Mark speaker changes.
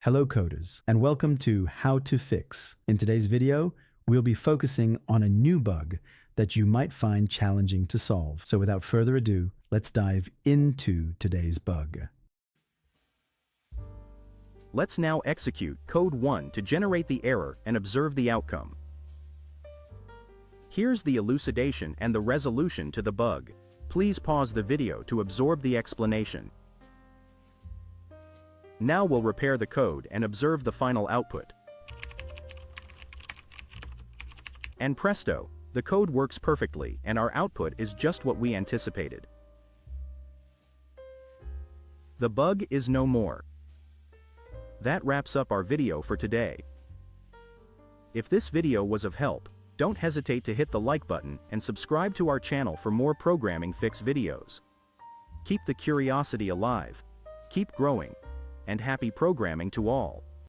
Speaker 1: Hello coders, and welcome to How to Fix. In today's video, we'll be focusing on a new bug that you might find challenging to solve. So without further ado, let's dive into today's bug.
Speaker 2: Let's now execute code 1 to generate the error and observe the outcome. Here's the elucidation and the resolution to the bug. Please pause the video to absorb the explanation. Now we'll repair the code and observe the final output. And presto, the code works perfectly and our output is just what we anticipated. The bug is no more. That wraps up our video for today. If this video was of help, don't hesitate to hit the like button and subscribe to our channel for more programming fix videos. Keep the curiosity alive, keep growing, and happy programming to all.